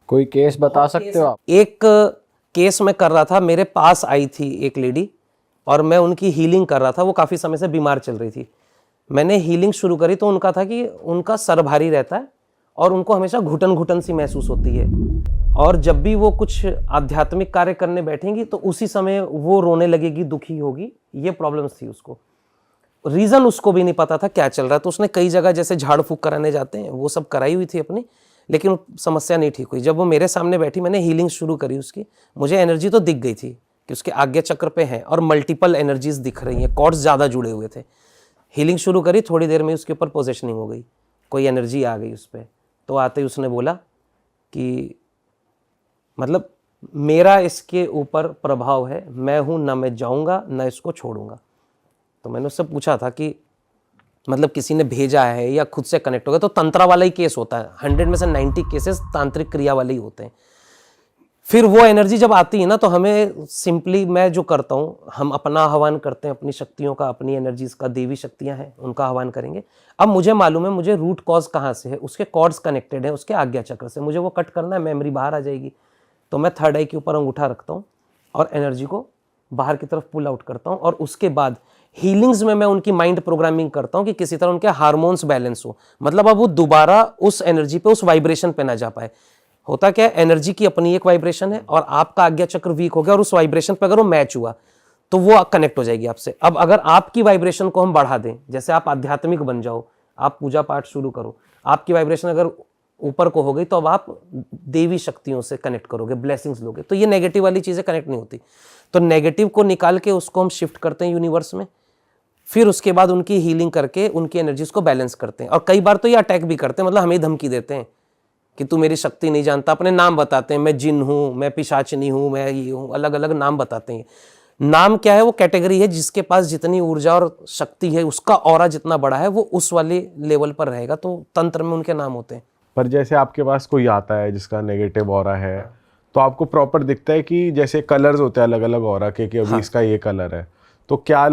कोई केस बता सकते हो आप? एक केस मैं कर रहा था, मेरे पास आई थी एक लेडी और मैं उनकी हीलिंग कर रहा था। वो काफ़ी समय से बीमार चल रही थी। मैंने हीलिंग शुरू करी तो उनका था कि उनका सर भारी रहता है और उनको हमेशा घुटन घुटन सी महसूस होती है, और जब भी वो कुछ आध्यात्मिक कार्य करने बैठेंगी तो उसी समय वो रोने लगेगी, दुखी होगी। ये प्रॉब्लम्स थी उसको। रीज़न उसको भी नहीं पता था क्या चल रहा है, तो उसने कई जगह जैसे झाड़ फूक कराने जाते हैं वो सब कराई हुई थी अपनी, लेकिन समस्या नहीं ठीक हुई। जब वो मेरे सामने बैठी, मैंने हीलिंग शुरू करी उसकी, मुझे एनर्जी तो दिख गई थी कि उसके आज्ञा चक्र पे है और मल्टीपल एनर्जीज दिख रही हैं, कॉर्ड्स ज़्यादा जुड़े हुए थे। हीलिंग शुरू करी, थोड़ी देर में उसके ऊपर पोजीशनिंग हो गई, कोई एनर्जी आ गई उस पर। तो आते ही उसने बोला कि मतलब मेरा इसके ऊपर प्रभाव है, मैं हूँ, ना मैं जाऊँगा ना इसको छोड़ूंगा। तो मैंने उससे पूछा था कि मतलब किसी ने भेजा है या खुद से कनेक्ट हो गया? तो तंत्रा वाला ही केस होता है, 100 में से 90 केसेस तांत्रिक क्रिया वाले ही होते हैं। फिर वो एनर्जी जब आती है ना, तो हमें सिंपली, मैं जो करता हूँ, हम अपना आह्वान करते हैं अपनी शक्तियों का, अपनी एनर्जीज का। देवी शक्तियाँ हैं, उनका आह्वान करेंगे। अब मुझे मालूम है मुझे रूट कॉज कहाँ से है, उसके कॉर्ड्स कनेक्टेड है उसके आज्ञा चक्र से, मुझे वो कट करना है, मेमोरी बाहर आ जाएगी। तो मैं थर्ड आई के ऊपर अंगूठा रखता हूँ और एनर्जी को बाहर की तरफ पुल आउट करता हूँ, और उसके बाद हीलिंग्स में मैं उनकी माइंड प्रोग्रामिंग करता हूँ कि किसी तरह उनके हार्मोन्स बैलेंस हो, मतलब अब वो दोबारा उस एनर्जी पे, उस वाइब्रेशन पे ना जा पाए। होता क्या है, एनर्जी की अपनी एक वाइब्रेशन है और आपका आज्ञा चक्र वीक हो गया और उस वाइब्रेशन पे अगर वो मैच हुआ तो वो कनेक्ट हो जाएगी आपसे। अब अगर आपकी वाइब्रेशन को हम बढ़ा दें, जैसे आप आध्यात्मिक बन जाओ, आप पूजा पाठ शुरू करो, आपकी वाइब्रेशन अगर ऊपर को हो गई तो अब आप देवी शक्तियों से कनेक्ट करोगे, ब्लेसिंग्स लोगे। तो ये नेगेटिव वाली चीज़ें कनेक्ट नहीं होती। तो नेगेटिव को निकाल के उसको हम शिफ्ट करते हैं यूनिवर्स में, फिर उसके बाद उनकी हीलिंग करके उनकी एनर्जीज को बैलेंस करते हैं। और कई बार तो ये अटैक भी करते हैं, मतलब हमें धमकी देते हैं कि तू मेरी शक्ति नहीं जानता। अपने नाम बताते हैं, मैं जिन हूँ, मैं पिशाचनी हूँ, मैं ये हूँ, अलग अलग नाम बताते हैं। नाम क्या है? वो कैटेगरी है, जिसके पास जितनी ऊर्जा और शक्ति है, उसका ऑरा जितना बड़ा है, वो उस वाले लेवल पर रहेगा। तो तंत्र में उनके नाम होते हैं। पर जैसे आपके पास कोई आता है जिसका नेगेटिव ऑरा है, तो आपको प्रॉपर दिखता है कि जैसे कलर्स होते हैं अलग अलग ऑरा के, कि अभी इसका ये कलर है, तो क्या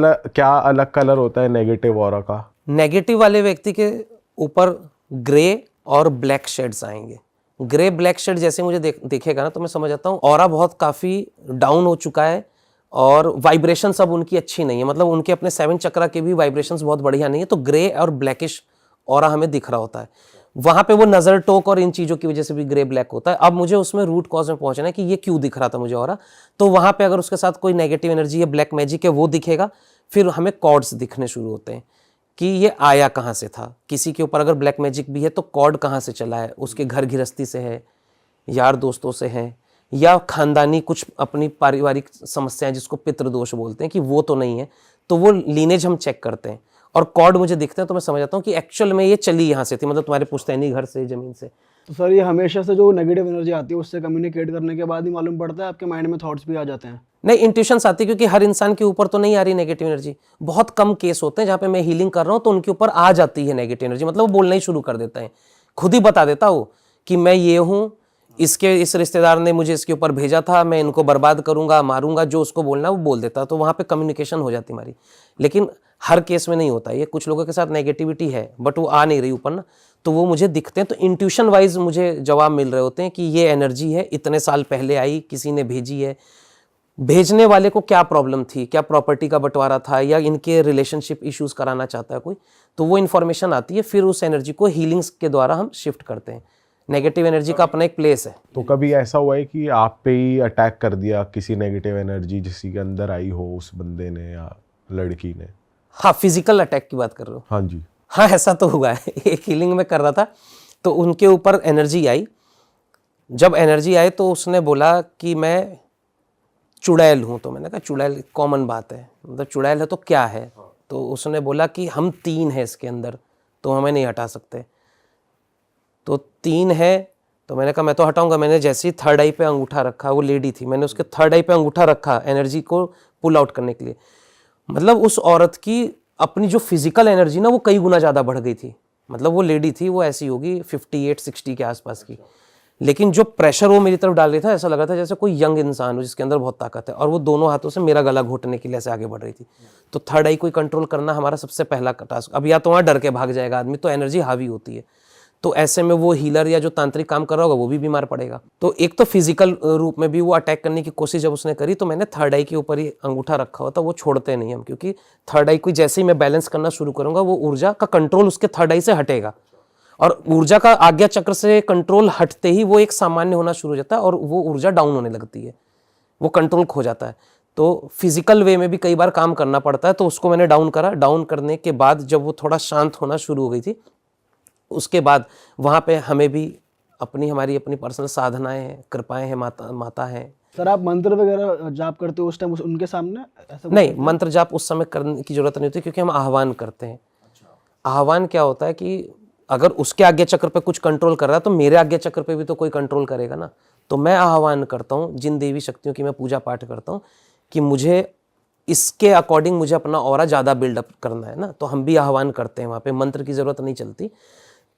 अलग कलर होता है नेगेटिव ऑरा का? नेगेटिव वाले व्यक्ति के ऊपर ग्रे और ब्लैक शेड्स आएंगे। ग्रे ब्लैक शेड जैसे मुझे दिखेगा ना, तो मैं समझ जाता हूँ ऑरा बहुत काफ़ी डाउन हो चुका है और वाइब्रेशन सब उनकी अच्छी नहीं है, मतलब उनके अपने 7 चक्रा के भी वाइब्रेशंस बहुत बढ़िया नहीं है। तो ग्रे और ब्लैकिश ऑरा हमें दिख रहा होता है, वहाँ पे वो नज़र टोक और इन चीज़ों की वजह से भी ग्रे ब्लैक होता है। अब मुझे उसमें रूट कॉज में पहुँचना है कि ये क्यों दिख रहा था मुझे ऑरा। तो वहाँ पे अगर उसके साथ कोई नेगेटिव एनर्जी है, ब्लैक मैजिक है, वो दिखेगा। फिर हमें कॉर्ड्स दिखने शुरू होते हैं कि ये आया कहाँ से था। किसी के ऊपर अगर ब्लैक मैजिक भी है तो कॉर्ड कहाँ से चला है, उसके घर गृहस्थी से है, यार दोस्तों से है, या खानदानी कुछ अपनी पारिवारिक समस्याएं जिसको पितृदोष बोलते हैं, कि वो तो नहीं है। तो वो लीनेज हम चेक करते हैं और कॉर्ड मुझे दिखते हैं, तो मैं समझ जाता हूँ कि एक्चुअल में ये चली यहाँ से थी, मतलब तुम्हारे पुश्तैनी घर से, जमीन से। तो सर ये हमेशा से जो नेगेटिव एनर्जी आती है उससे कम्युनिकेट करने के बाद ही मालूम पड़ता है, आपके माइंड में थॉट्स भी आ जाते हैं? नहीं, इंट्यूशंस आती है, क्योंकि हर इंसान के ऊपर तो नहीं आ रही नेगेटिव एनर्जी। बहुत कम केस होते हैं जहाँ पे मैं हीलिंग कर रहा हूँ तो उनके ऊपर आ जाती है नेगेटिव एनर्जी, मतलब वो बोलना ही शुरू कर देता है, खुद ही बता देता हो कि मैं ये हूँ, इस रिश्तेदार ने मुझे इसके ऊपर भेजा था, मैं इनको बर्बाद करूंगा, मारूंगा, जो उसको बोलना है वो बोल देता। तो वहाँ पे कम्युनिकेशन हो जाती हमारी। लेकिन हर केस में नहीं होता ये, कुछ लोगों के साथ नेगेटिविटी है बट वो आ नहीं रही ऊपर ना, तो वो मुझे दिखते हैं। तो इंट्यूशन वाइज मुझे जवाब मिल रहे होते हैं कि ये एनर्जी है, इतने साल पहले आई, किसी ने भेजी है। भेजने वाले को क्या प्रॉब्लम थी, क्या प्रॉपर्टी का बंटवारा था, या इनके रिलेशनशिप इश्यूज कराना चाहता है कोई, तो वो इन्फॉर्मेशन आती है। फिर उस एनर्जी को हीलिंग्स के द्वारा हम शिफ्ट करते हैं। नेगेटिव एनर्जी का अपना एक प्लेस है। तो कभी ऐसा हुआ है कि आप पे ही अटैक कर दिया किसी नेगेटिव एनर्जी जिसके के अंदर आई हो, उस बंदे ने या लड़की ने? हाँ, फिजिकल अटैक की बात कर रहे हो? हाँ जी। हाँ, ऐसा तो हुआ है। एक हीलिंग में कर रहा था तो उनके ऊपर एनर्जी आई। जब एनर्जी आई तो उसने बोला कि मैं चुड़ैल हूँ। तो मैंने कहा चुड़ैल कॉमन बात है, मतलब चुड़ैल है तो क्या है? तो उसने बोला कि हम 3 हैं इसके अंदर, तो हमें नहीं हटा सकते। तो 3 है, तो मैंने कहा मैं तो हटाऊंगा। मैंने जैसे ही थर्ड आई पे अंगूठा रखा, वो लेडी थी, मैंने उसके थर्ड आई पे अंगूठा रखा एनर्जी को पुल आउट करने के लिए, मतलब उस औरत की अपनी जो फिजिकल एनर्जी ना वो कई गुना ज़्यादा बढ़ गई थी। मतलब वो लेडी थी, वो ऐसी होगी 58-60 के आसपास की, लेकिन जो प्रेशर वो मेरी तरफ डाल रही था, ऐसा लग रहा था जैसे कोई यंग इंसान हो जिसके अंदर बहुत ताकत है, और वो दोनों हाथों से मेरा गला घोटने के लिए ऐसे आगे बढ़ रही थी। तो थर्ड आई को कंट्रोल करना हमारा सबसे पहला टास्क। अब या तो वहाँ डर के भाग जाएगा आदमी, तो एनर्जी हावी होती है, तो ऐसे में वो हीलर या जो तांत्रिक काम कर रहा होगा वो भी बीमार पड़ेगा। तो एक तो फिजिकल रूप में भी वो अटैक करने की कोशिश जब उसने करी, तो मैंने थर्ड आई के ऊपर ही अंगूठा रखा हुआ था, वो छोड़ते नहीं हम, क्योंकि थर्ड आई को जैसे ही मैं बैलेंस करना शुरू करूंगा वो ऊर्जा का कंट्रोल उसके थर्ड आई से हटेगा, और ऊर्जा का आज्ञा चक्र से कंट्रोल हटते ही वो एक सामान्य होना शुरू हो जाता है और वो ऊर्जा डाउन होने लगती है, वो कंट्रोल खो जाता है। तो फिजिकल वे में भी कई बार काम करना पड़ता है, तो उसको मैंने डाउन करा। डाउन करने के बाद जब वो थोड़ा शांत होना शुरू हो गई थी, उसके बाद वहाँ पे हमें भी हमारी अपनी पर्सनल साधनाएं हैं, कृपाएं हैं, माता हैं। सर आप मंत्र वगैरह जाप करते हो उस टाइम उनके सामने, ऐसा नहीं, मंत्र जाप उस समय करने की जरूरत नहीं होती, क्योंकि हम आह्वान करते हैं। आह्वान क्या होता है कि अगर उसके आज्ञा चक्र पे कुछ कंट्रोल कर रहा है तो मेरे आज्ञा चक्र पे भी तो कोई कंट्रोल करेगा ना। तो मैं आह्वान करता हूँ जिन देवी शक्तियों की मैं पूजा पाठ करता हूँ कि मुझे इसके अकॉर्डिंग मुझे अपना ऑरा ज़्यादा बिल्डअप करना है ना, तो हम भी आह्वान करते हैं, वहाँ पे मंत्र की ज़रूरत नहीं चलती।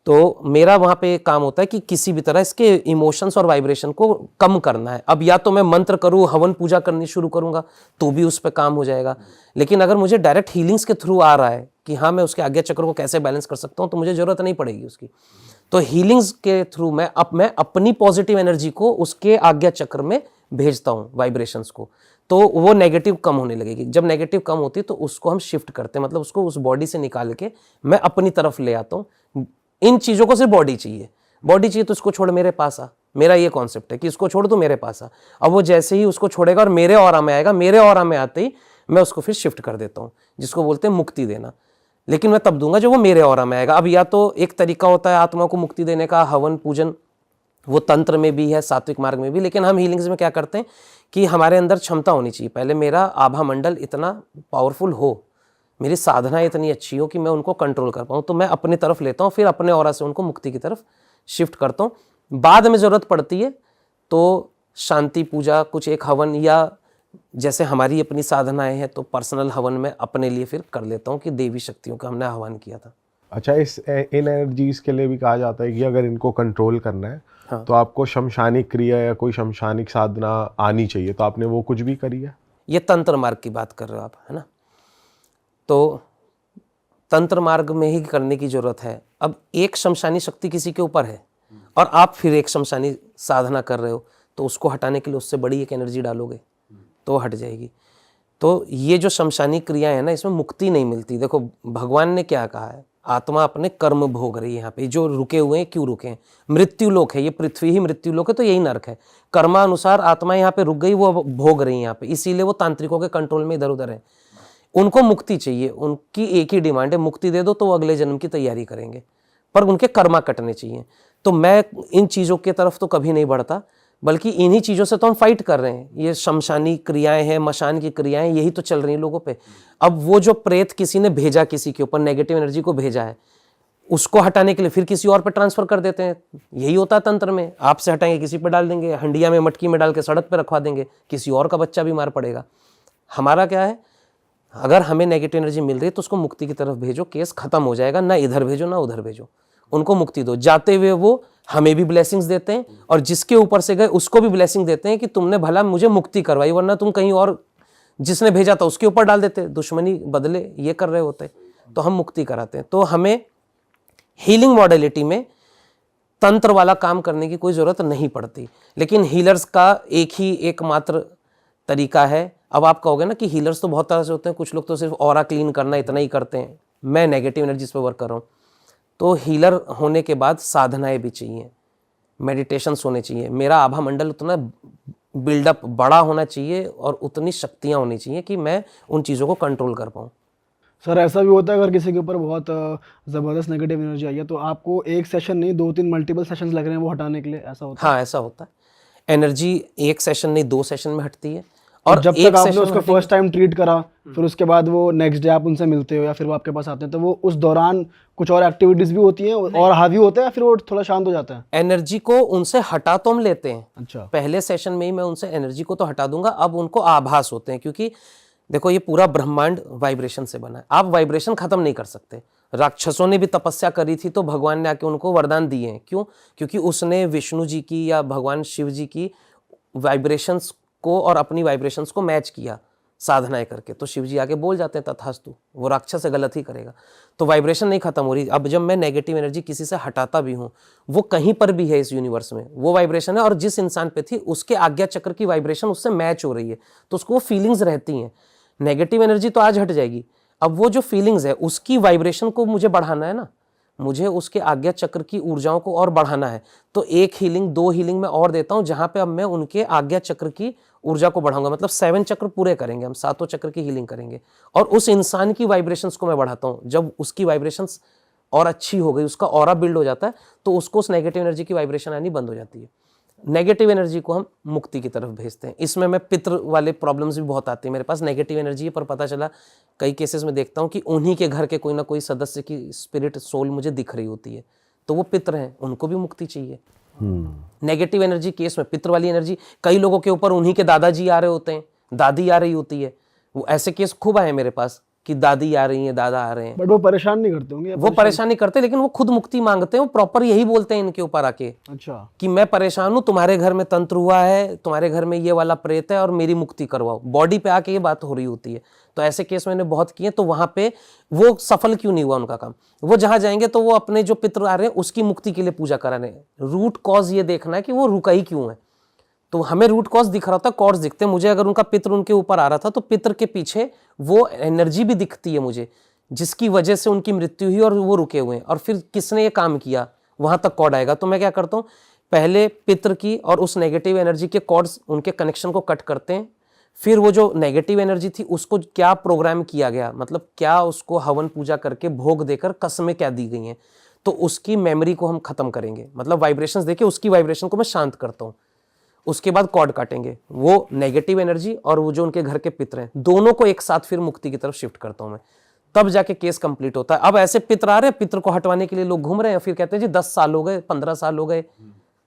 तो मेरा वहाँ पे काम होता है कि किसी भी तरह इसके इमोशंस और वाइब्रेशन को कम करना है। अब या तो मैं मंत्र करूँ, हवन पूजा करनी शुरू करूँगा तो भी उस पर काम हो जाएगा, लेकिन अगर मुझे डायरेक्ट हीलिंग्स के थ्रू आ रहा है कि हाँ मैं उसके आज्ञा चक्र को कैसे बैलेंस कर सकता हूँ, तो मुझे ज़रूरत नहीं पड़ेगी उसकी। तो हीलिंग्स के थ्रू मैं अपनी पॉजिटिव एनर्जी को उसके आज्ञा चक्र में भेजता हूँ, वाइब्रेशंस को, तो वो नेगेटिव कम होने लगेगी। जब नेगेटिव कम होती है तो उसको हम शिफ्ट करते हैं, मतलब उसको उस बॉडी से निकाल के मैं अपनी तरफ ले आता हूँ। इन चीज़ों को सिर्फ बॉडी चाहिए तो उसको छोड़ मेरे पास आ। मेरा ये कॉन्सेप्ट है कि इसको छोड़ तो मेरे पास आ। अब वो जैसे ही उसको छोड़ेगा और मेरे ऑरा में आएगा, मेरे ऑरा में आते ही मैं उसको फिर शिफ्ट कर देता हूँ, जिसको बोलते हैं मुक्ति देना। लेकिन मैं तब दूंगा जब वो मेरे ऑरा में आएगा। अब या तो एक तरीका होता है आत्मा को मुक्ति देने का, हवन पूजन, वो तंत्र में भी है, सात्विक मार्ग में भी। लेकिन हम हीलिंग्स में क्या करते हैं कि हमारे अंदर क्षमता होनी चाहिए, पहले मेरा आभा मंडल इतना पावरफुल हो, मेरी साधना इतनी अच्छी हो कि मैं उनको कंट्रोल कर पाऊँ, तो मैं अपनी तरफ लेता हूँ, फिर अपने ऑरा से उनको मुक्ति की तरफ शिफ्ट करता हूँ। बाद में ज़रूरत पड़ती है तो शांति पूजा, कुछ एक हवन, या जैसे हमारी अपनी साधनाएं हैं तो पर्सनल हवन में अपने लिए फिर कर लेता हूँ कि देवी शक्तियों का हमने आह्वान किया था। अच्छा, इन एनर्जीज के लिए भी कहा जाता है कि अगर इनको कंट्रोल करना है हाँ। तो आपको शमशानिक क्रिया या कोई शमशानिक साधना आनी चाहिए, तो आपने वो कुछ भी करी है? ये तंत्र मार्ग की बात कर रहे हो आप, है ना? तो तंत्र मार्ग में ही करने की जरूरत है। अब एक शमशानी शक्ति किसी के ऊपर है और आप फिर एक शमशानी साधना कर रहे हो, तो उसको हटाने के लिए उससे बड़ी एक एनर्जी डालोगे तो हट जाएगी। तो ये जो शमशानी क्रिया है ना, इसमें मुक्ति नहीं मिलती। देखो भगवान ने क्या कहा है, आत्मा अपने कर्म भोग रही है। यहाँ पे जो रुके हुए हैं, क्यों रुके हैं? मृत्यु लोक है, ये पृथ्वी ही मृत्यु लोक है, तो यही नरक है। कर्मानुसार आत्मा यहाँ पे रुक गई, वो अब भोग रही है यहाँ पे, इसीलिए वो तांत्रिकों के कंट्रोल में इधर उधर है। उनको मुक्ति चाहिए, उनकी एक ही डिमांड है, मुक्ति दे दो तो वो अगले जन्म की तैयारी करेंगे, पर उनके कर्मा कटने चाहिए। तो मैं इन चीज़ों की तरफ तो कभी नहीं बढ़ता, बल्कि इन्हीं चीज़ों से तो हम फाइट कर रहे हैं। ये शमशानी क्रियाएं हैं, मशान की क्रियाएं, यही तो चल रही हैं लोगों पे। अब वो जो प्रेत किसी ने भेजा, किसी के ऊपर नेगेटिव एनर्जी को भेजा है, उसको हटाने के लिए फिर किसी और पे ट्रांसफर कर देते हैं। यही होता है तंत्र में, आपसे हटाएंगे किसी पे डाल देंगे, हंडिया में मटकी में डाल के सड़क पे रखवा देंगे, किसी और का बच्चा बीमार पड़ेगा। हमारा क्या है, अगर हमें नेगेटिव एनर्जी मिल रही है तो उसको मुक्ति की तरफ भेजो, केस खत्म हो जाएगा। ना इधर भेजो ना उधर भेजो, उनको मुक्ति दो। जाते हुए वो हमें भी ब्लेसिंग्स देते हैं और जिसके ऊपर से गए उसको भी ब्लेसिंग देते हैं कि तुमने भला मुझे मुक्ति करवाई, वरना तुम कहीं और जिसने भेजा था उसके ऊपर डाल देते, दुश्मनी बदले ये कर रहे होते। तो हम मुक्ति कराते हैं। तो हमें हीलिंग मॉडलिटी में तंत्र वाला काम करने की कोई ज़रूरत नहीं पड़ती। लेकिन हीलर्स का एक ही एकमात्र तरीका है। अब आप कहोगे ना कि हीलर्स तो बहुत तरह से होते हैं, कुछ लोग तो सिर्फ ऑरा क्लीन करना इतना ही करते हैं। मैं नेगेटिव एनर्जीज पे वर्क कर रहा हूँ। तो हीलर होने के बाद साधनाएं भी चाहिए, मेडिटेशंस होने चाहिए, मेरा आभा मंडल उतना बिल्डअप बड़ा होना चाहिए और उतनी शक्तियाँ होनी चाहिए कि मैं उन चीज़ों को कंट्रोल कर पाऊँ। सर ऐसा भी होता है अगर किसी के ऊपर बहुत ज़बरदस्त नेगेटिव एनर्जी आई है तो आपको एक सेशन नहीं 2-3 मल्टीपल सेशंस लग रहे हैं वो हटाने के लिए, ऐसा होता है? हाँ, ऐसा होता है। एनर्जी एक सेशन नहीं 2 सेशन में हटती है। और जब एक तक आपने सेशन उसको फर्स्ट टाइम ट्रीट करा, फिर उसके बाद वो नेक्स्ट डे आप उनसे मिलते हो या फिर वो आपके पास आते हैं, तो वो उस दौरान कुछ और एक्टिविटीज भी होती हैं और हावी होता है या फिर वो थोड़ा शांत हो जाता है? एनर्जी को उनसे हटा तो हम लेते हैं। अच्छा। पहले सेशन में ही मैं उनसे एनर्जी को तो हटा दूंगा। अब उनको आभास होते हैं, क्योंकि देखो ये पूरा ब्रह्मांड वाइब्रेशन से बना है। आप वाइब्रेशन खत्म नहीं कर सकते। राक्षसों ने भी तपस्या करी थी तो भगवान ने आके उनको वरदान दिए हैं। क्यों? क्योंकि उसने विष्णु जी की या भगवान शिव जी की वाइब्रेशंस को और अपनी वाइब्रेशंस को मैच किया, साधनाएं करके, तो शिव जी आगे बोल जाते हैं तथास्तु, वो राक्षस से गलत ही करेगा। तो वाइब्रेशन नहीं खत्म हो रही। अब जब मैं नेगेटिव एनर्जी किसी से हटाता भी हूँ, वो कहीं पर भी है इस यूनिवर्स में, वो वाइब्रेशन है और जिस इंसान पे थी उसके आज्ञा चक्र की वाइब्रेशन उससे मैच हो रही है, तो उसको वो फीलिंग्स रहती हैं। नेगेटिव एनर्जी तो आज हट जाएगी, अब वो जो फीलिंग्स है उसकी वाइब्रेशन को मुझे बढ़ाना है ना, मुझे उसके आज्ञा चक्र की ऊर्जाओं को और बढ़ाना है। तो एक हीलिंग, 2 हीलिंग मैं और देता हूं, जहां पे अब मैं उनके आज्ञा चक्र की ऊर्जा को बढ़ाऊंगा। मतलब 7 चक्र पूरे करेंगे हम, 7 चक्र की हीलिंग करेंगे और उस इंसान की वाइब्रेशंस को मैं बढ़ाता हूं। जब उसकी वाइब्रेशंस और अच्छी हो गई, उसका ऑरा बिल्ड हो जाता है, तो उसको उस नेगेटिव एनर्जी की वाइब्रेशन आनी बंद हो जाती है। नेगेटिव एनर्जी को हम मुक्ति की तरफ भेजते हैं। इसमें मैं पितृ वाले प्रॉब्लम्स भी बहुत आते हैं। मेरे पास नेगेटिव एनर्जी है, पर पता चला कई केसेस में देखता हूँ कि उन्हीं के घर के कोई ना कोई सदस्य की स्पिरिट, सोल मुझे दिख रही होती है, तो वो पितृ हैं, उनको भी मुक्ति चाहिए। नेगेटिव एनर्जी केस में पितृ वाली एनर्जी, कई लोगों के ऊपर उन्हीं के दादाजी आ रहे होते हैं, दादी आ रही होती है। वो ऐसे केस खूब आए मेरे पास कि दादी आ रही है, दादा आ रहे हैं। बट वो परेशान नहीं करते होंगे? वो परेशान नहीं करते, लेकिन वो खुद मुक्ति मांगते हैं। वो प्रॉपर यही बोलते हैं इनके ऊपर आके, अच्छा, कि मैं परेशान हूं, तुम्हारे घर में तंत्र हुआ है, तुम्हारे घर में ये वाला प्रेत है और मेरी मुक्ति करवाओ। बॉडी पे आके ये बात हो रही होती है। तो ऐसे केस मैंने बहुत किए। तो वहां पे वो सफल क्यों नहीं हुआ उनका काम? वो जहां जाएंगे तो वो अपने जो पितृ आ रहे हैं उसकी मुक्ति के लिए पूजा करा रहे हैं। रूट कॉज ये देखना है कि वो रुका ही क्यों है। तो हमें रूट कॉज दिख रहा था, कॉर्ड्स दिखते हैं मुझे। अगर उनका पितृ उनके ऊपर आ रहा था तो पितृ के पीछे वो एनर्जी भी दिखती है मुझे, जिसकी वजह से उनकी मृत्यु हुई और वो रुके हुए हैं। और फिर किसने ये काम किया, वहां तक कॉर्ड आएगा। तो मैं क्या करता हूँ, पहले पितृ की और उस नेगेटिव एनर्जी के कॉर्ड्स, उनके कनेक्शन को कट करते हैं। फिर वो जो नेगेटिव एनर्जी थी उसको क्या प्रोग्राम किया गया, मतलब क्या उसको हवन पूजा करके भोग देकर कसमें क्या दी गई हैं, तो उसकी मेमोरी को हम खत्म करेंगे। मतलब वाइब्रेशंस देके उसकी वाइब्रेशन को मैं शांत करता हूँ। उसके बाद कॉर्ड काटेंगे। वो नेगेटिव एनर्जी और वो जो उनके घर के पितृ हैं, दोनों को एक साथ फिर मुक्ति की तरफ शिफ्ट करता हूं मैं। तब जाके केस कंप्लीट होता है। अब ऐसे पितृ आ रहे हैं, पितृ को हटवाने के लिए लोग घूम रहे हैं, फिर कहते हैं जी 10 साल हो गए, 15 साल हो गए,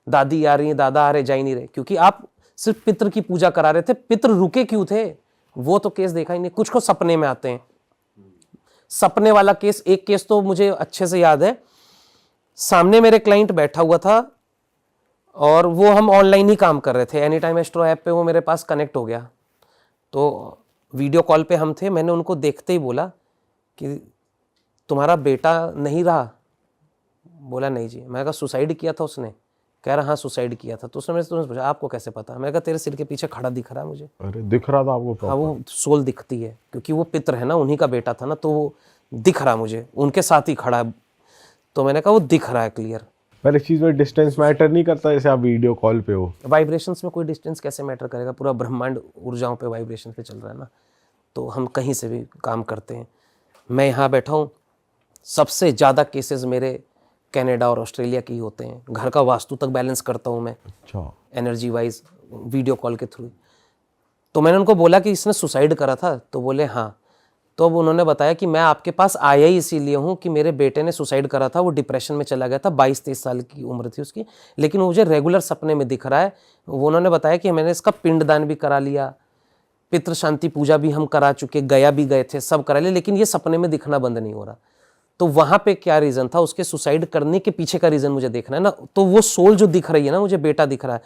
दादी आ रही है, दादा आ रहे, जा ही नहीं रहे, क्योंकि आप सिर्फ पितृ की पूजा करा रहे थे। पितृ रुके क्यों थे, वो तो केस देखा ही नहीं। कुछ को सपने में आते हैं। सपने वाला केस, एक केस तो मुझे अच्छे से याद है। सामने मेरे क्लाइंट बैठा हुआ था और वो हम ऑनलाइन ही काम कर रहे थे। एनी टाइम एस्ट्रो ऐप पे वो मेरे पास कनेक्ट हो गया। तो वीडियो कॉल पे हम थे। मैंने उनको देखते ही बोला कि तुम्हारा बेटा नहीं रहा? बोला नहीं जी। मैं कहा सुसाइड किया था उसने? कह रहा हाँ सुसाइड किया था। तो उसने मेरे से पूछा आपको कैसे पता? मैं कहा तेरे सिर के पीछे खड़ा दिख रहा है मुझे। अरे दिख रहा था आपको? हाँ, वो सोल दिखती है, क्योंकि वो पितृ है ना, उन्हीं का बेटा था ना, तो वो दिख रहा मुझे, उनके साथ ही खड़ा है। तो मैंने कहा वो दिख रहा है क्लियर। पर इस चीज़ में डिस्टेंस मैटर नहीं करता, जैसे आप वीडियो कॉल पे हो? वाइब्रेशंस में कोई डिस्टेंस कैसे मैटर करेगा? पूरा ब्रह्मांड ऊर्जाओं पे, वाइब्रेशन पे चल रहा है ना, तो हम कहीं से भी काम करते हैं। मैं यहाँ बैठा हूँ, सबसे ज़्यादा केसेस मेरे कनाडा और ऑस्ट्रेलिया की होते हैं। घर का वास्तु तक बैलेंस करता हूँ मैं, अच्छा, एनर्जी वाइज, वीडियो कॉल के थ्रू। तो मैंने उनको बोला कि इसने सुसाइड करा था? तो बोले हाँ। तो अब उन्होंने बताया कि मैं आपके पास आया ही इसीलिए हूँ कि मेरे बेटे ने सुसाइड करा था, वो डिप्रेशन में चला गया था, 22-23 साल की उम्र थी उसकी, लेकिन मुझे रेगुलर सपने में दिख रहा है। वो उन्होंने बताया कि मैंने इसका पिंडदान भी करा लिया, पितृ शांति पूजा भी हम करा चुके, गया भी गए थे, सब करा लिया, लेकिन ये सपने में दिखना बंद नहीं हो रहा। तो वहाँ पे क्या रीज़न था, उसके सुसाइड करने के पीछे का रीज़न मुझे देखना है ना। तो वो सोल जो दिख रही है ना, मुझे बेटा दिख रहा है,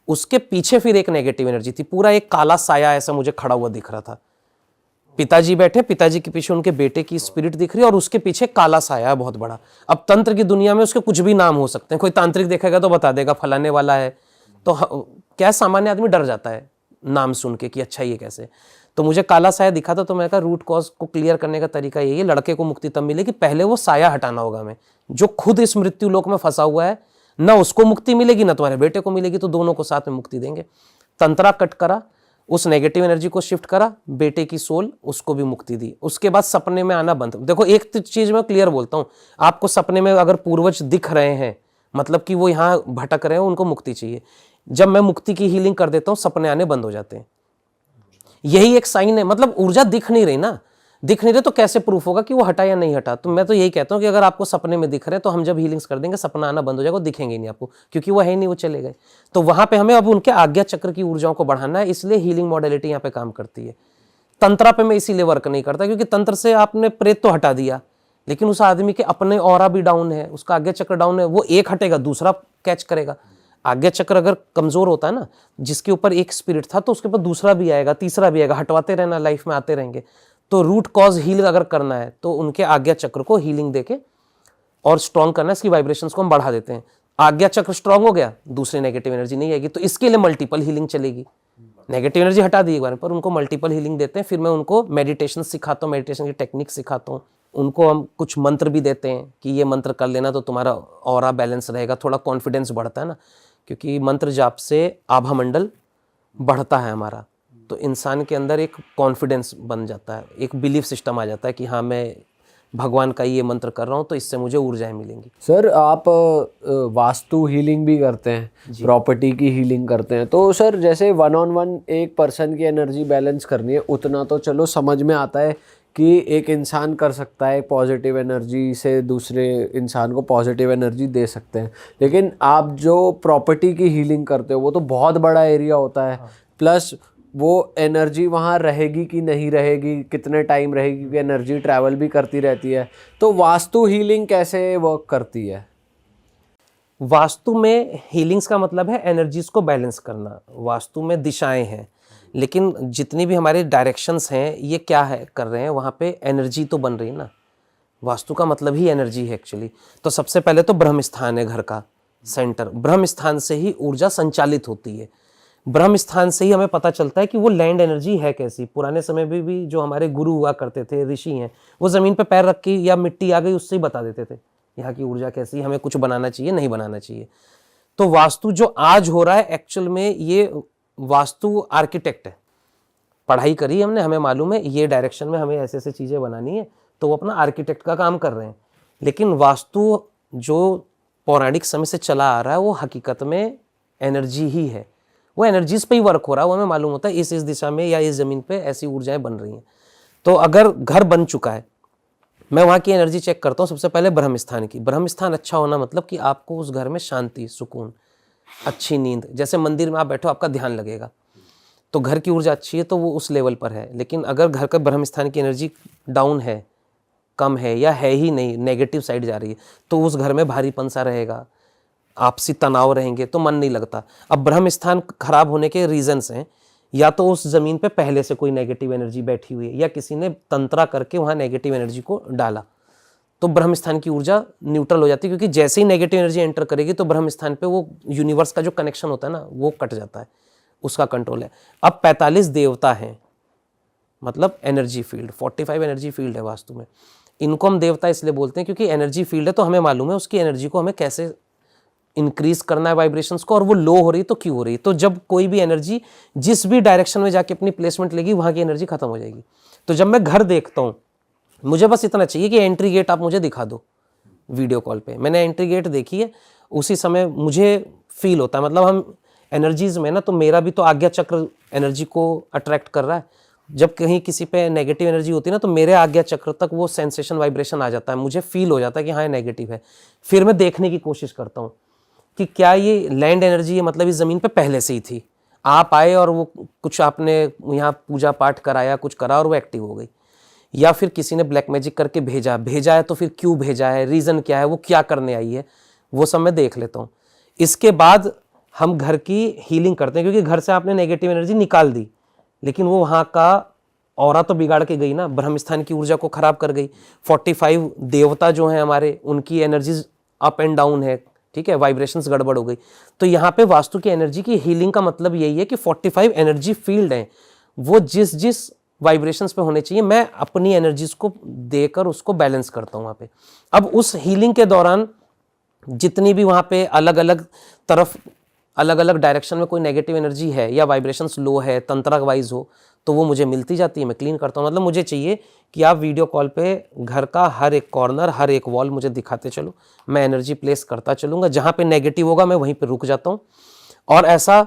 उसके पीछे फिर एक नेगेटिव एनर्जी थी, पूरा एक काला साया ऐसा मुझे खड़ा हुआ दिख रहा था। पिताजी बैठे, पिताजी के पीछे उनके बेटे की स्पिरिट दिख रही है और उसके पीछे काला साया है बहुत बड़ा। अब तंत्र की दुनिया में उसके कुछ भी नाम हो सकते हैं, कोई तांत्रिक देखेगा तो बता देगा फलाने वाला है। तो क्या सामान्य आदमी डर जाता है नाम सुन के कि अच्छा ये कैसे। तो मुझे काला साया दिखा था। तो मैं कहा रूट कॉज को क्लियर करने का तरीका यही है, लड़के को मुक्ति तब मिलेगी पहले वो साया हटाना होगा हमें, जो खुद इस मृत्यु लोक में फंसा हुआ है। ना उसको मुक्ति मिलेगी ना तुम्हारे बेटे को मिलेगी, तो दोनों को साथ में मुक्ति देंगे। तंत्रा कट करा, उस नेगेटिव एनर्जी को शिफ्ट करा, बेटे की सोल उसको भी मुक्ति दी। उसके बाद सपने में आना बंद। देखो एक चीज मैं क्लियर बोलता हूँ, आपको सपने में अगर पूर्वज दिख रहे हैं, मतलब कि वो यहाँ भटक रहे हैं, उनको मुक्ति चाहिए। जब मैं मुक्ति की हीलिंग कर देता हूँ, सपने आने बंद हो जाते हैं। यही एक साइन है। मतलब ऊर्जा दिख नहीं रही ना, दिख नहीं रहे तो कैसे प्रूफ होगा कि वो हटा या नहीं हटा? तो मैं तो यही कहता हूँ कि अगर आपको सपने में दिख रहे हैं तो हम जब हीलिंग्स कर देंगे सपना आना बंद हो जाएगा, दिखेंगे नहीं आपको, क्योंकि वो है नहीं, वो चले गए। तो वहां पे हमें अब उनके आज्ञा चक्र की ऊर्जाओं को बढ़ाना है, इसलिए हीलिंग मॉडलिटी यहाँ पे काम करती है। तंत्रा पे मैं इसीलिए वर्क नहीं करता क्योंकि तंत्र से आपने प्रेत तो हटा दिया, लेकिन उस आदमी के अपने ऑरा भी डाउन है, उसका आज्ञा चक्र डाउन है, वो एक हटेगा दूसरा कैच करेगा। आज्ञा चक्र अगर कमजोर होता है ना, जिसके ऊपर एक स्पिरिट था तो उसके ऊपर दूसरा भी आएगा, तीसरा भी आएगा, हटवाते रहना, लाइफ में आते रहेंगे। तो रूट कॉज हील अगर करना है तो उनके आज्ञा चक्र को हीलिंग देके और स्ट्रॉन्ग करना है, इसकी वाइब्रेशंस को हम बढ़ा देते हैं। आज्ञा चक्र स्ट्रांग हो गया, दूसरी नेगेटिव एनर्जी नहीं आएगी, तो इसके लिए मल्टीपल हीलिंग चलेगी। नेगेटिव एनर्जी हटा दी एक बार, पर उनको मल्टीपल हीलिंग देते हैं। फिर मैं उनको मेडिटेशन सिखाता हूँ, मेडिटेशन की टेक्निक सिखाता हूँ। उनको हम कुछ मंत्र भी देते हैं कि ये मंत्र कर लेना तो तुम्हारा ऑरा बैलेंस रहेगा, थोड़ा कॉन्फिडेंस बढ़ता है ना, क्योंकि मंत्र जाप से आभा मंडल बढ़ता है हमारा, तो इंसान के अंदर एक कॉन्फिडेंस बन जाता है, एक बिलीफ सिस्टम आ जाता है कि हाँ मैं भगवान का ये मंत्र कर रहा हूँ तो इससे मुझे ऊर्जाएं मिलेंगी। सर आप वास्तु हीलिंग भी करते हैं, प्रॉपर्टी की हीलिंग करते हैं, तो सर जैसे 1-on-1 एक पर्सन की एनर्जी बैलेंस करनी है, उतना तो चलो समझ में आता है कि एक इंसान कर सकता है, पॉजिटिव एनर्जी से दूसरे इंसान को पॉजिटिव एनर्जी दे सकते हैं। लेकिन आप जो प्रॉपर्टी की हीलिंग करते हो वो तो बहुत बड़ा एरिया होता है, प्लस वो एनर्जी वहाँ रहेगी कि नहीं रहेगी, कितने टाइम रहेगी, क्योंकि एनर्जी ट्रैवल भी करती रहती है। तो वास्तु हीलिंग कैसे वर्क करती है? वास्तु में हीलिंग्स का मतलब है एनर्जीज को बैलेंस करना। वास्तु में दिशाएं हैं, लेकिन जितनी भी हमारे डायरेक्शंस हैं ये क्या है कर रहे हैं, वहाँ पे एनर्जी तो बन रही है ना। वास्तु का मतलब ही एनर्जी है एक्चुअली। तो सबसे पहले तो ब्रह्म स्थान है घर का सेंटर, ब्रह्म स्थान से ही ऊर्जा संचालित होती है। ब्रह्म स्थान से ही हमें पता चलता है कि वो लैंड एनर्जी है कैसी। पुराने समय में भी जो हमारे गुरु हुआ करते थे, ऋषि हैं, वो ज़मीन पे पैर रख के या मिट्टी आ गई उससे ही बता देते थे यहाँ की ऊर्जा कैसी, हमें कुछ बनाना चाहिए नहीं बनाना चाहिए। तो वास्तु जो आज हो रहा है एक्चुअल में ये वास्तु आर्किटेक्ट है, पढ़ाई करी हमने, हमें मालूम है ये डायरेक्शन में हमें ऐसे ऐसे चीज़ें बनानी है, तो वो अपना आर्किटेक्ट का काम कर रहे हैं। लेकिन वास्तु जो पौराणिक समय से चला आ रहा है वो हकीकत में एनर्जी ही है, वो एनर्जीज पे ही वर्क हो रहा है। वो हमें मालूम होता है इस दिशा में या इस ज़मीन पे ऐसी ऊर्जाएं बन रही हैं। तो अगर घर बन चुका है, मैं वहाँ की एनर्जी चेक करता हूँ सबसे पहले ब्रह्म स्थान की। ब्रह्म स्थान अच्छा होना मतलब कि आपको उस घर में शांति, सुकून, अच्छी नींद, जैसे मंदिर में आप बैठो आपका ध्यान लगेगा, तो घर की ऊर्जा अच्छी है तो वो उस लेवल पर है। लेकिन अगर घर का ब्रह्म स्थान की एनर्जी डाउन है, कम है या है ही नहीं, नेगेटिव साइड जा रही है, तो उस घर में भारीपन सा रहेगा, आपसी तनाव रहेंगे, तो मन नहीं लगता। अब ब्रह्म स्थान खराब होने के रीजंस हैं, या तो उस ज़मीन पे पहले से कोई नेगेटिव एनर्जी बैठी हुई है या किसी ने तंत्रा करके वहाँ नेगेटिव एनर्जी को डाला, तो ब्रह्म स्थान की ऊर्जा न्यूट्रल हो जाती है। क्योंकि जैसे ही नेगेटिव एनर्जी एंटर करेगी तो ब्रह्म स्थान पे वो यूनिवर्स का जो कनेक्शन होता है ना वो कट जाता है, उसका कंट्रोल है। अब 45 देवता हैं, मतलब एनर्जी फील्ड, 45 एनर्जी फील्ड है वास्तु में। इनको हम देवता इसलिए बोलते हैं क्योंकि एनर्जी फील्ड है, तो हमें मालूम है उसकी एनर्जी को हमें कैसे इंक्रीज करना है वाइब्रेशंस को, और वो लो हो रही तो क्यों हो रही। तो जब कोई भी एनर्जी जिस भी डायरेक्शन में जाके अपनी प्लेसमेंट लेगी वहाँ की एनर्जी खत्म हो जाएगी। तो जब मैं घर देखता हूँ, मुझे बस इतना चाहिए कि एंट्री गेट आप मुझे दिखा दो वीडियो कॉल पे। मैंने एंट्री गेट देखी है, उसी समय मुझे फील होता है, मतलब हम एनर्जीज में ना, तो मेरा भी तो आज्ञा चक्र एनर्जी को अट्रैक्ट कर रहा है। जब कहीं किसी पे नेगेटिव एनर्जी होती है ना, तो मेरे आज्ञा चक्र तक वो सेंसेशन वाइब्रेशन आ जाता है, मुझे फील हो जाता है कि हाँ ये नेगेटिव है। फिर मैं देखने की कोशिश करता हूँ कि क्या ये लैंड एनर्जी है, मतलब इस ज़मीन पे पहले से ही थी, आप आए और वो कुछ आपने यहाँ पूजा पाठ कराया, कुछ करा और वो एक्टिव हो गई, या फिर किसी ने ब्लैक मैजिक करके भेजा है, तो फिर क्यों भेजा है, रीज़न क्या है, वो क्या करने आई है, वो सब मैं देख लेता हूँ। इसके बाद हम घर की हीलिंग करते हैं, क्योंकि घर से आपने नेगेटिव एनर्जी निकाल दी, लेकिन वो वहाँ का ऑरा तो बिगाड़ के गई ना, ब्रह्म स्थान की ऊर्जा को खराब कर गई। 45 देवता जो हैं हमारे, उनकी एनर्जीज अप एंड डाउन है, ठीक है, वाइब्रेशंस गड़बड़ हो गई। तो यहाँ पे वास्तु की एनर्जी की हीलिंग का मतलब यही है कि 45 एनर्जी फील्ड हैं, वो जिस जिस वाइब्रेशंस पे होने चाहिए, मैं अपनी एनर्जीज को देकर उसको बैलेंस करता हूँ वहाँ पे। अब उस हीलिंग के दौरान जितनी भी वहाँ पे अलग अलग तरफ, अलग अलग डायरेक्शन में कोई नेगेटिव एनर्जी है या वाइब्रेशंस लो है, तंत्र वाइज हो, तो वो मुझे मिलती जाती है, मैं क्लीन करता हूँ। मतलब मुझे चाहिए कि आप वीडियो कॉल पे घर का हर एक कॉर्नर, हर एक वॉल मुझे दिखाते चलो, मैं एनर्जी प्लेस करता चलूँगा, जहाँ पे नेगेटिव होगा मैं वहीं पे रुक जाता हूँ। और ऐसा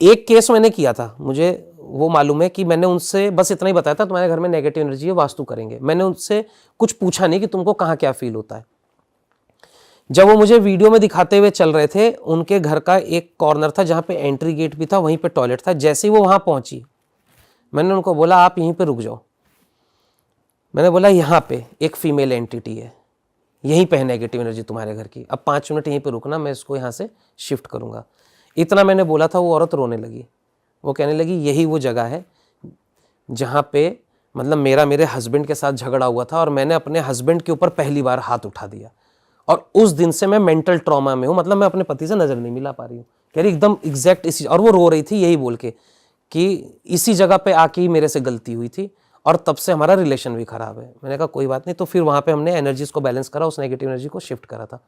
एक केस मैंने किया था, मुझे वो मालूम है कि मैंने उनसे बस इतना ही बताया था, तुम्हारे घर में नेगेटिव एनर्जी है, वास्तु करेंगे। मैंने उनसे कुछ पूछा नहीं कि तुमको कहाँ क्या फील होता है। जब वो मुझे वीडियो में दिखाते हुए चल रहे थे, उनके घर का एक कॉर्नर था जहाँ पे एंट्री गेट भी था, वहीं पे टॉयलेट था। जैसे ही वो वहाँ पहुँची, मैंने उनको बोला आप यहीं पे रुक जाओ। मैंने बोला यहाँ पे एक फीमेल एंटिटी है, यहीं पे है नेगेटिव एनर्जी तुम्हारे घर की, अब 5 मिनट यहीं पे रुकना, मैं इसको यहाँ से शिफ्ट करूँगा। इतना मैंने बोला था, वो औरत रोने लगी। वो कहने लगी यही वो जगह है जहाँ पे मतलब मेरे हस्बैंड के साथ झगड़ा हुआ था और मैंने अपने हस्बैंड के ऊपर पहली बार हाथ उठा दिया, और उस दिन से मैं मेंटल ट्रॉमा में हूँ, मतलब मैं अपने पति से नज़र नहीं मिला पा रही हूँ। कह रही एकदम एग्जैक्ट इसी, और वो रो रही थी यही बोल के कि इसी जगह पे आके ही मेरे से गलती हुई थी और तब से हमारा रिलेशन भी खराब है। मैंने कहा कोई बात नहीं। तो फिर वहाँ पे हमने एनर्जीज को बैलेंस करा, उस नेगेटिव एनर्जी को शिफ्ट करा था।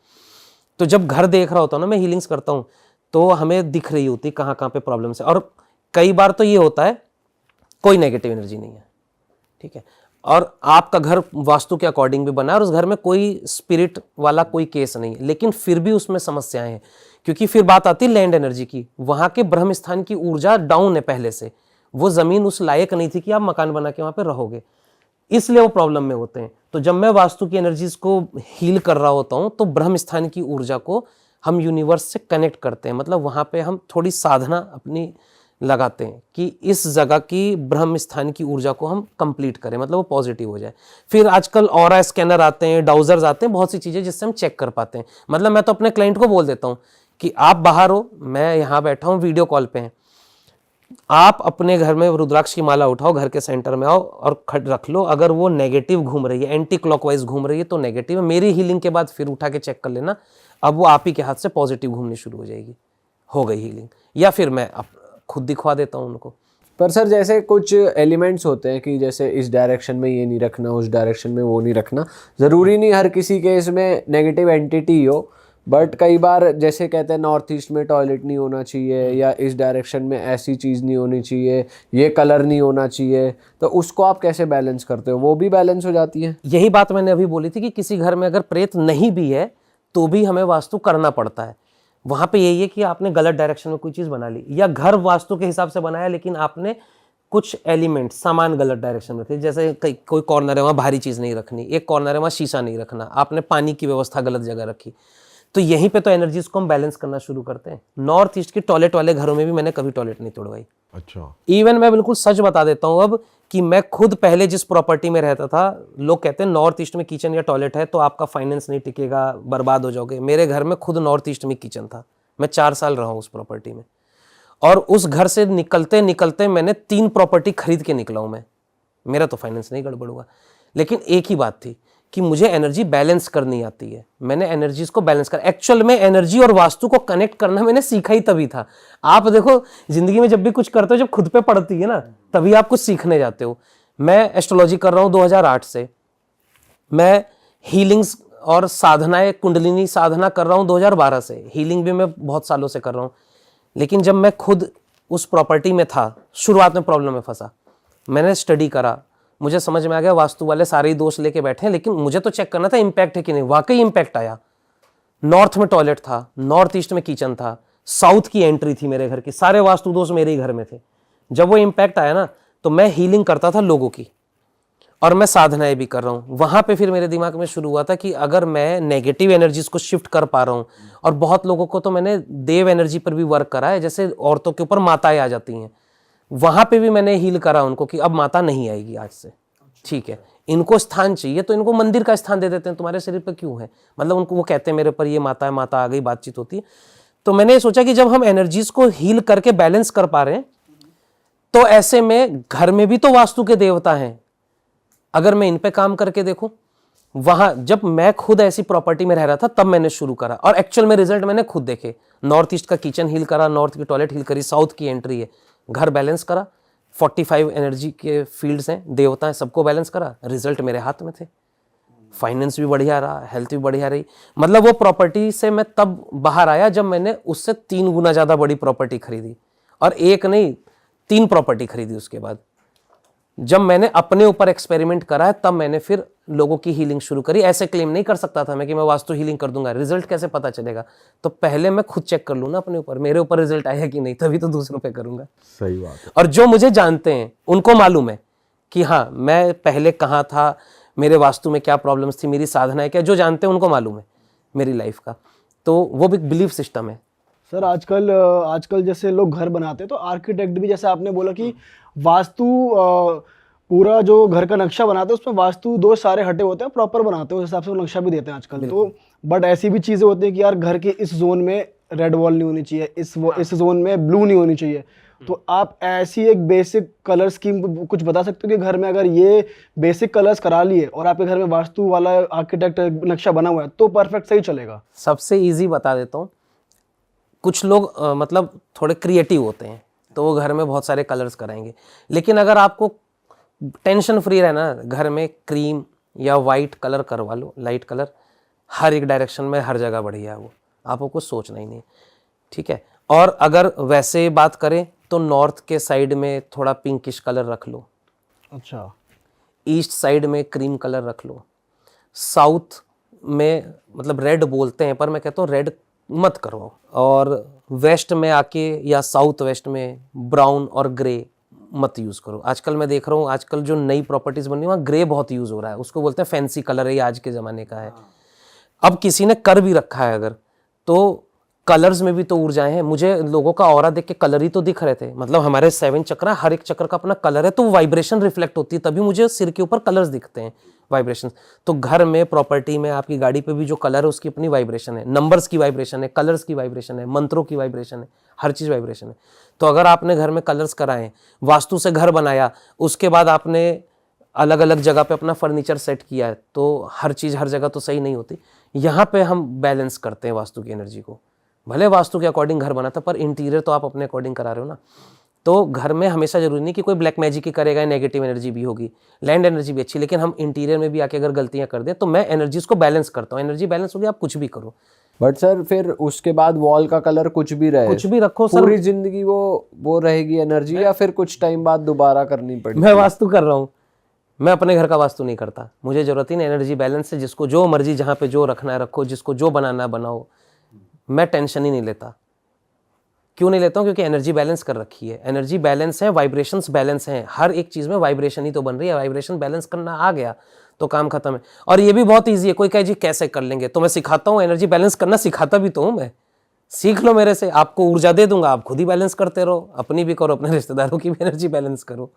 तो जब घर देख रहा होता हूँ ना, मैं हीलिंग्स करता हूँ, तो हमें दिख रही होती कहाँ कहाँ पे प्रॉब्लम्स है। और कई बार तो ये होता है कोई नेगेटिव एनर्जी नहीं है, ठीक है, और आपका घर वास्तु के अकॉर्डिंग भी बना है और उस घर में कोई स्पिरिट वाला कोई केस नहीं है, लेकिन फिर भी उसमें समस्याएं हैं। क्योंकि फिर बात आती है लैंड एनर्जी की। वहाँ के ब्रह्म स्थान की ऊर्जा डाउन है पहले से, वो ज़मीन उस लायक नहीं थी कि आप मकान बना के वहाँ पे रहोगे, इसलिए वो प्रॉब्लम में होते हैं। तो जब मैं वास्तु की एनर्जीज को हील कर रहा होता हूँ तो ब्रह्म स्थान की ऊर्जा को हम यूनिवर्स से कनेक्ट करते हैं, मतलब वहाँ पे हम थोड़ी साधना अपनी लगाते हैं कि इस जगह की ब्रह्म स्थान की ऊर्जा को हम कंप्लीट करें, मतलब वो पॉजिटिव हो जाए। फिर आजकल ऑरा स्कैनर आते हैं, डाउजर्स आते हैं, बहुत सी चीज़ें जिससे हम चेक कर पाते हैं। मतलब मैं तो अपने क्लाइंट को बोल देता हूँ कि आप बाहर हो, मैं यहाँ बैठा हूँ, वीडियो कॉल पे हैं, आप अपने घर में रुद्राक्ष की माला उठाओ, घर के सेंटर में आओ और खट रख लो। अगर वो नेगेटिव घूम रही है, एंटी क्लॉकवाइज घूम रही है तो नेगेटिव है। मेरी हीलिंग के बाद फिर उठा के चेक कर लेना, अब वो आप ही के हाथ से पॉजिटिव घूमनी शुरू हो जाएगी, हो गई हीलिंग। या फिर मैं खुद दिखवा देता हूँ उनको। पर सर जैसे कुछ एलिमेंट्स होते हैं कि जैसे इस डायरेक्शन में ये नहीं रखना, उस डायरेक्शन में वो नहीं रखना, ज़रूरी नहीं हर किसी केस में नेगेटिव एंटिटी हो, बट कई बार जैसे कहते हैं नॉर्थ ईस्ट में टॉयलेट नहीं होना चाहिए, या इस डायरेक्शन में ऐसी चीज़ नहीं होनी चाहिए, ये कलर नहीं होना चाहिए, तो उसको आप कैसे बैलेंस करते हो? वो भी बैलेंस हो जाती है? यही बात मैंने अभी बोली थी कि किसी घर में अगर प्रेत नहीं भी है तो भी हमें वास्तु करना पड़ता है। वहाँ पे यही है कि आपने गलत डायरेक्शन में कोई चीज़ बना ली, या घर वास्तु के हिसाब से बनाया लेकिन आपने कुछ एलिमेंट सामान गलत डायरेक्शन में थे। जैसे कोई कॉर्नर है वहाँ भारी चीज़ नहीं रखनी, एक कॉर्नर है वहाँ शीशा नहीं रखना, आपने पानी की व्यवस्था गलत जगह रखी, तो यहीं पे तो एनर्जीज को हम बैलेंस करना शुरू करते हैं। नॉर्थ ईस्ट के टॉयलेट वाले घरों में भी मैंने कभी टॉयलेट नहीं तोड़वाई। अच्छा। इवन मैं बिल्कुल सच बता देता हूँ अब कि मैं खुद पहले जिस प्रॉपर्टी में रहता था, लोग कहते हैं नॉर्थ ईस्ट में किचन या टॉयलेट है तो आपका फाइनेंस नहीं टिकेगा, बर्बाद हो जाओगे। मेरे घर में खुद नॉर्थ ईस्ट में किचन था, मैं 4 साल रहा हूँ उस प्रॉपर्टी में, और उस घर से निकलते निकलते मैंने 3 प्रॉपर्टी खरीद के निकला हूँ मैं। मेरा तो फाइनेंस नहीं गड़बड़ हुआ, लेकिन एक ही बात थी कि मुझे एनर्जी बैलेंस करनी आती है। मैंने एनर्जीज को बैलेंस कर, एक्चुअल में एनर्जी और वास्तु को कनेक्ट करना मैंने सीखा ही तभी था। आप देखो जिंदगी में जब भी कुछ करते हो, जब खुद पे पड़ती है ना, तभी आप कुछ सीखने जाते हो। मैं एस्ट्रोलॉजी कर रहा हूँ 2008 से, मैं हीलिंग्स और साधनाएं, कुंडलिनी साधना कर रहा हूँ 2012 से, हीलिंग भी मैं बहुत सालों से कर रहा हूँ। लेकिन जब मैं खुद उस प्रॉपर्टी में था, शुरुआत में प्रॉब्लम में फंसा, मैंने स्टडी करा, मुझे समझ में आ गया वास्तु वाले सारे ही दोष लेके बैठे हैं, लेकिन मुझे तो चेक करना था इम्पैक्ट है कि नहीं। वाकई इम्पैक्ट आया। नॉर्थ में टॉयलेट था, नॉर्थ ईस्ट में किचन था, साउथ की एंट्री थी मेरे घर की, सारे वास्तु दोष मेरे ही घर में थे। जब वो इम्पैक्ट आया ना, तो मैं हीलिंग करता था लोगों की, और मैं साधनाएं भी कर रहा हूँ। वहां पे फिर मेरे दिमाग में शुरू हुआ था कि अगर मैं नेगेटिव एनर्जीज को शिफ्ट कर पा रहा हूँ, और बहुत लोगों को तो मैंने देव एनर्जी पर भी वर्क करा है, जैसे औरतों के ऊपर माताएं आ जाती हैं, वहां पे भी मैंने हील करा उनको कि अब माता नहीं आएगी आज से, ठीक है, इनको स्थान चाहिए तो इनको मंदिर का स्थान दे देते हैं, तुम्हारे शरीर पर क्यों है, मतलब उनको वो कहते हैं मेरे पर ये माता है, माता आ गई, बातचीत होती है। तो मैंने सोचा कि जब हम एनर्जीज को हील करके बैलेंस कर पा रहे हैं, तो ऐसे में घर में भी तो वास्तु के देवता हैं, अगर मैं इन पे काम करके देखूं। वहां जब मैं खुद ऐसी प्रॉपर्टी में रह रहा था तब मैंने शुरू करा, और एक्चुअल में रिजल्ट मैंने खुद देखे। नॉर्थ ईस्ट का किचन हील करा, नॉर्थ की टॉयलेट हील करी, साउथ की एंट्री है, घर बैलेंस करा, 45 एनर्जी के फील्ड्स हैं, देवता हैं, सबको बैलेंस करा, रिजल्ट मेरे हाथ में थे। फाइनेंस भी बढ़िया रहा, हेल्थ भी बढ़िया रही। मतलब वो प्रॉपर्टी से मैं तब बाहर आया जब मैंने उससे 3 गुना ज़्यादा बड़ी प्रॉपर्टी खरीदी, और एक नहीं 3 प्रॉपर्टी खरीदी। उसके बाद जब मैंने अपने ऊपर एक्सपेरिमेंट करा है, तब मैंने फिर लोगों की हीलिंग शुरू करी। ऐसे क्लेम नहीं कर सकता था मैं कि मैं वास्तु हीलिंग कर दूंगा, रिजल्ट कैसे पता चलेगा? तो पहले मैं खुद चेक कर लूँ ना अपने ऊपर, मेरे ऊपर रिजल्ट आया कि नहीं, तभी तो दूसरों पे करूंगा। सही बात है। और जो मुझे जानते हैं उनको मालूम है कि हाँ मैं पहले कहाँ था, मेरे वास्तु में क्या प्रॉब्लम्स थी, मेरी साधना है क्या, जो जानते हैं उनको मालूम है मेरी लाइफ का। तो वो भी बिलीफ सिस्टम है। सर आजकल जैसे लोग घर बनाते हैं तो आर्किटेक्ट भी, जैसे आपने बोला कि वास्तु पूरा जो घर का नक्शा बनाते हैं उसमें वास्तु दोष सारे हटे होते हैं, प्रॉपर बनाते हैं, उस हिसाब से वो नक्शा भी देते हैं आजकल। तो बट ऐसी भी चीज़ें होती हैं कि यार घर के इस जोन में रेड वॉल नहीं होनी चाहिए, इस जोन में ब्लू नहीं होनी चाहिए। तो आप ऐसी एक बेसिक कलर स्कीम कुछ बता सकते हो कि घर में अगर ये बेसिक कलर्स करा लिए और आपके घर में वास्तु वाला आर्किटेक्ट नक्शा बना हुआ है तो परफेक्ट सही चलेगा? सबसे इजी बता देता हूँ। कुछ लोग मतलब थोड़े क्रिएटिव होते हैं तो वो घर में बहुत सारे कलर्स कराएंगे, लेकिन अगर आपको टेंशन फ्री रहना, घर में क्रीम या वाइट कलर करवा लो, लाइट कलर, हर एक डायरेक्शन में हर जगह बढ़िया है वो, आपको कुछ सोचना ही नहीं, ठीक है। और अगर वैसे बात करें तो नॉर्थ के साइड में थोड़ा पिंकिश कलर रख लो, अच्छा, ईस्ट साइड में क्रीम कलर रख लो, साउथ में मतलब रेड बोलते हैं पर मैं कहता हूँ रेड मत करो, और वेस्ट में आके या साउथ वेस्ट में ब्राउन और ग्रे मत यूज़ करो। आजकल मैं देख रहा हूँ, आजकल जो नई प्रॉपर्टीज़ बन रही है वहाँ ग्रे बहुत यूज़ हो रहा है, उसको बोलते हैं फैंसी कलर है, ये आज के ज़माने का है। अब किसी ने कर भी रखा है अगर, तो कलर्स में भी तो ऊर्जाएं हैं। मुझे लोगों का ऑरा देख के कलर ही तो दिख रहे थे, मतलब हमारे 7 चक्र, हर एक चक्र का अपना कलर है, तो वाइब्रेशन रिफ्लेक्ट होती है, तभी मुझे सिर के ऊपर कलर्स दिखते हैं, वाइब्रेशन। तो घर में, प्रॉपर्टी में, आपकी गाड़ी पे भी जो कलर है उसकी अपनी वाइब्रेशन है, नंबर्स की वाइब्रेशन है, कलर्स की वाइब्रेशन है, मंत्रों की वाइब्रेशन है, हर चीज़ वाइब्रेशन है। तो अगर आपने घर में कलर्स कराए, वास्तु से घर बनाया, उसके बाद आपने अलग अलग जगह पे अपना फर्नीचर सेट किया है, तो हर चीज़ हर जगह तो सही नहीं होती। यहाँ पे हम बैलेंस करते हैं वास्तु की एनर्जी को। भले वास्तु के अकॉर्डिंग घर बना था, पर इंटीरियर तो आप अपने अकॉर्डिंग करा रहे हो ना। तो घर में हमेशा जरूरी नहीं कि कोई ब्लैक मैजिक ही करेगा, नेगेटिव एनर्जी भी होगी, लैंड एनर्जी भी अच्छी, लेकिन हम इंटीरियर में भी आके अगर गलतियां कर दें तो मैं एनर्जीज को बैलेंस करता हूँ। एनर्जी बैलेंस होगी, आप कुछ भी करो। बट सर फिर उसके बाद वॉल का कलर कुछ भी रहे, कुछ भी रखो सर, पूरी जिंदगी वो रहेगी एनर्जी, या फिर कुछ टाइम बाद दोबारा करनी पड़ेगी? मैं वास्तु कर रहा हूँ, मैं अपने घर का वास्तु नहीं करता, मुझे जरूरत ही नहीं। एनर्जी बैलेंस से जिसको जो मर्जी, जहाँ पे जो रखना है रखो, जिसको जो बनाना है बनाओ, मैं टेंशन ही नहीं लेता। क्यों नहीं लेता हूँ? क्योंकि एनर्जी बैलेंस कर रखी है। एनर्जी बैलेंस है, वाइब्रेशंस बैलेंस हैं, हर एक चीज़ में वाइब्रेशन ही तो बन रही है। वाइब्रेशन बैलेंस करना आ गया तो काम खत्म है। और ये भी बहुत ईजी है। कोई कहे जी कैसे कर लेंगे, तो मैं सिखाता हूँ, एनर्जी बैलेंस करना सिखाता भी तो हूँ मैं। सीख लो मेरे से, आपको ऊर्जा दे दूंगा, आप खुद ही बैलेंस करते रहो, अपनी भी करो, अपने रिश्तेदारों की भी एनर्जी बैलेंस करो,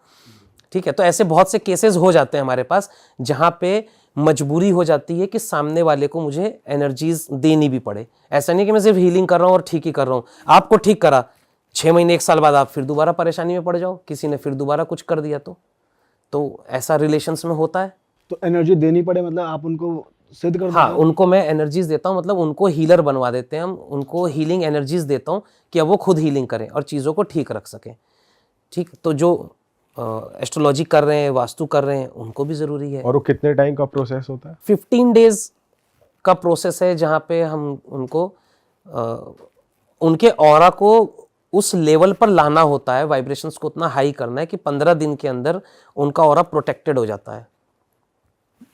ठीक है। तो ऐसे बहुत से केसेस हो जाते हैं हमारे पास जहाँ पे मजबूरी हो जाती है कि सामने वाले को मुझे एनर्जीज देनी भी पड़े। ऐसा नहीं कि मैं सिर्फ हीलिंग कर रहा हूँ और ठीक ही कर रहा हूँ। आपको ठीक करा, 6 महीने 1 साल बाद आप फिर दोबारा परेशानी में पड़ जाओ, किसी ने फिर दोबारा कुछ कर दिया तो ऐसा रिलेशंस में होता है। तो एनर्जी देनी पड़े मतलब आप उनको सिद्ध कर? हाँ, उनको मैं एनर्जीज देता हूँ, मतलब उनको हीलर बनवा देते हैं हम, उनको हीलिंग एनर्जीज देता हूँ कि अब वो खुद हीलिंग करें और चीज़ों को ठीक रख सकें, ठीक। तो जो एस्ट्रोलॉजी कर रहे हैं, वास्तु कर रहे हैं, उनको भी ज़रूरी है। और वो कितने टाइम का प्रोसेस होता है? 15 डेज का प्रोसेस है, जहाँ पे हम उनको उनके ऑरा को उस लेवल पर लाना होता है, वाइब्रेशंस को उतना हाई करना है कि 15 दिन के अंदर उनका ऑरा प्रोटेक्टेड हो जाता है,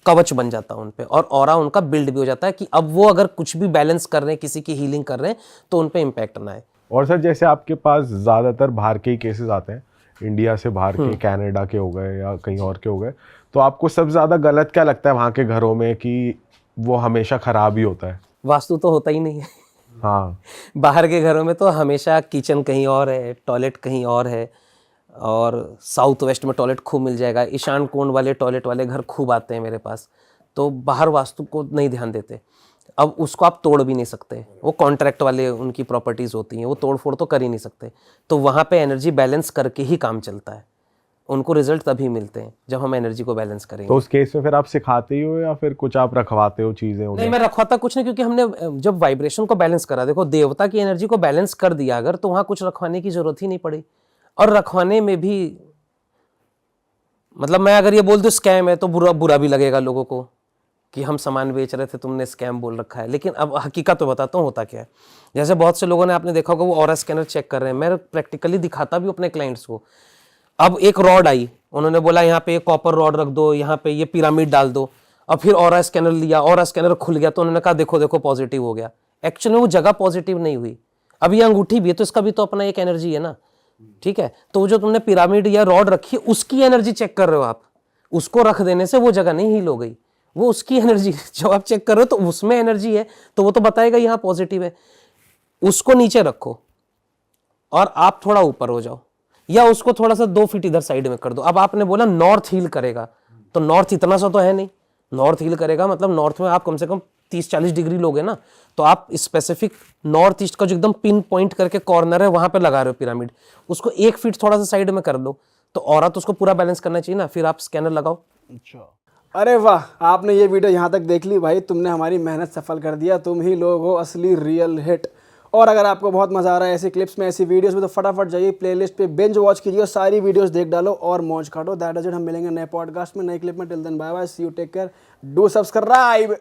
कवच बन जाता है उन पे, और ऑरा उनका बिल्ड भी हो जाता है कि अब वो अगर कुछ भी बैलेंस कर रहे हैं, किसी की हीलिंग कर रहे हैं, तो उन पे इम्पैक्ट ना आए। और सर जैसे आपके पास ज़्यादातर बाहर के ही केसेस आते हैं, इंडिया से बाहर के, कनाडा के हो गए या कहीं और के हो गए, तो आपको सबसे ज़्यादा गलत क्या लगता है वहाँ के घरों में कि वो हमेशा ख़राब ही होता है? वास्तु तो होता ही नहीं है। हाँ, बाहर के घरों में तो हमेशा किचन कहीं और है, टॉयलेट कहीं और है, और साउथ वेस्ट में टॉयलेट खूब मिल जाएगा, ईशान कोण वाले टॉयलेट वाले घर खूब आते हैं मेरे पास। तो बाहर वास्तु को नहीं ध्यान देते। अब उसको आप तोड़ भी नहीं सकते, वो कॉन्ट्रैक्ट वाले उनकी प्रॉपर्टीज़ होती हैं, वो तोड़ फोड़ तो कर ही नहीं सकते। तो वहाँ पे एनर्जी बैलेंस करके ही काम चलता है, उनको रिजल्ट तभी मिलते हैं जब हम एनर्जी को बैलेंस करेंगे। तो उस केस में फिर आप सिखाते ही हो या फिर कुछ आप रखवाते हो चीज़ें? नहीं, मैं रखवाता कुछ नहीं, क्योंकि हमने जब वाइब्रेशन को बैलेंस करा, देखो देवता की एनर्जी को बैलेंस कर दिया अगर, तो वहाँ कुछ रखवाने की जरूरत ही नहीं पड़ी। और रखवाने में भी मतलब मैं अगर ये बोल दूं स्कैम है तो बुरा भी लगेगा लोगों को कि हम सामान बेच रहे थे, तुमने स्कैम बोल रखा है। लेकिन अब हकीकत तो बताता हूँ होता क्या है। जैसे बहुत से लोगों ने, आपने देखा होगा, वो ऑरा स्कैनर चेक कर रहे हैं, मैं प्रैक्टिकली दिखाता भी अपने क्लाइंट्स को। अब एक रॉड आई, उन्होंने बोला यहाँ पे एक कॉपर रॉड रख दो, यहाँ पे ये पिरामिड डाल दो, और फिर ऑरा स्कैनर लिया, ऑरा स्कैनर खुल गया, तो उन्होंने कहा देखो देखो पॉजिटिव हो गया। एक्चुअली वो जगह पॉजिटिव नहीं हुई। अब ये अंगूठी भी है तो इसका भी तो अपना एक एनर्जी है ना, ठीक है। तो जो तुमने पिरामिड या रॉड रखी है उसकी एनर्जी चेक कर रहे हो आप, उसको रख देने से वो जगह नहीं हील हो गई, वो उसकी एनर्जी जो आप चेक कर रहे हो तो उसमें एनर्जी है, तो वो तो बताएगा यहाँ पॉजिटिव है। उसको नीचे रखो और आप थोड़ा ऊपर हो जाओ, या उसको थोड़ा सा 2 फीट इधर साइड में कर दो। अब आपने बोला नॉर्थ हील करेगा, तो नॉर्थ इतना सा तो है नहीं। नॉर्थ हील करेगा मतलब नॉर्थ में आप कम से कम 30-40 डिग्री लोगे ना, तो आप स्पेसिफिक नॉर्थ ईस्ट का जो एकदम पिन पॉइंट करके कॉर्नर है वहां पे लगा रहे हो पिरामिड, उसको 1 फीट थोड़ा सा साइड में कर दो तो ऑरा तो उसको पूरा बैलेंस करना चाहिए ना, फिर आप स्कैनर लगाओ। अच्छा, अरे वाह, आपने ये वीडियो यहाँ तक देख ली भाई, तुमने हमारी मेहनत सफल कर दिया, तुम ही लोग हो असली रियल हिट। और अगर आपको बहुत मजा आ रहा है ऐसी क्लिप्स में, ऐसी वीडियोस में, तो फटाफट जाइए प्लेलिस्ट पे बिंज वॉच कीजिए और सारी वीडियोस देख डालो और मौज काटो। दैट इज इट, हम मिलेंगे नए पॉडकास्ट में, नए क्लिप में। Till then bye bye, see you, take care, do subscribe.